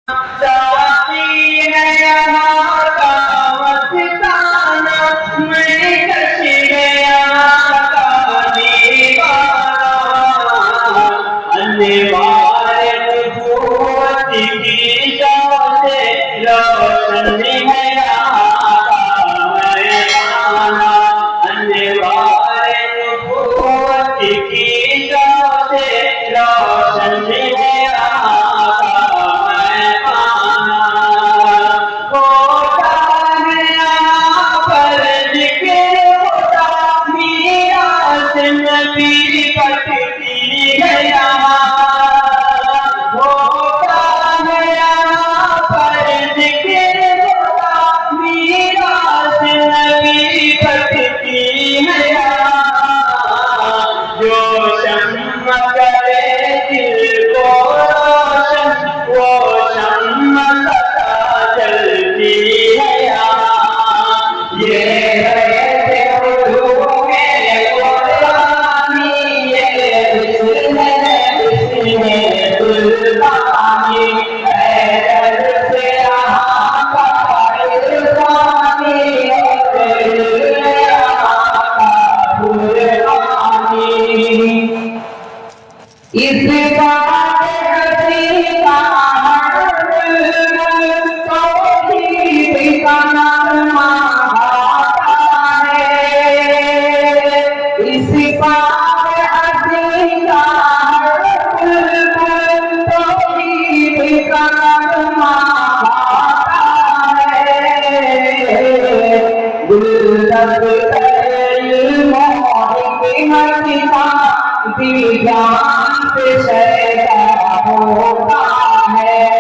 साथी है यहाँ का मस्ताना, मैं कश गया का दीवाना। अनिवार्य नबूवत की से रोशन है यहाँ का मैदाना। अनिवार्य नबूवत की से रोशन है इस बात हसी का तौहीद का नाम आता है। इस बात हसी का तौहीद का नाम आता है। गुलदस्ता मोहित हसी का दीवान से शैतान हो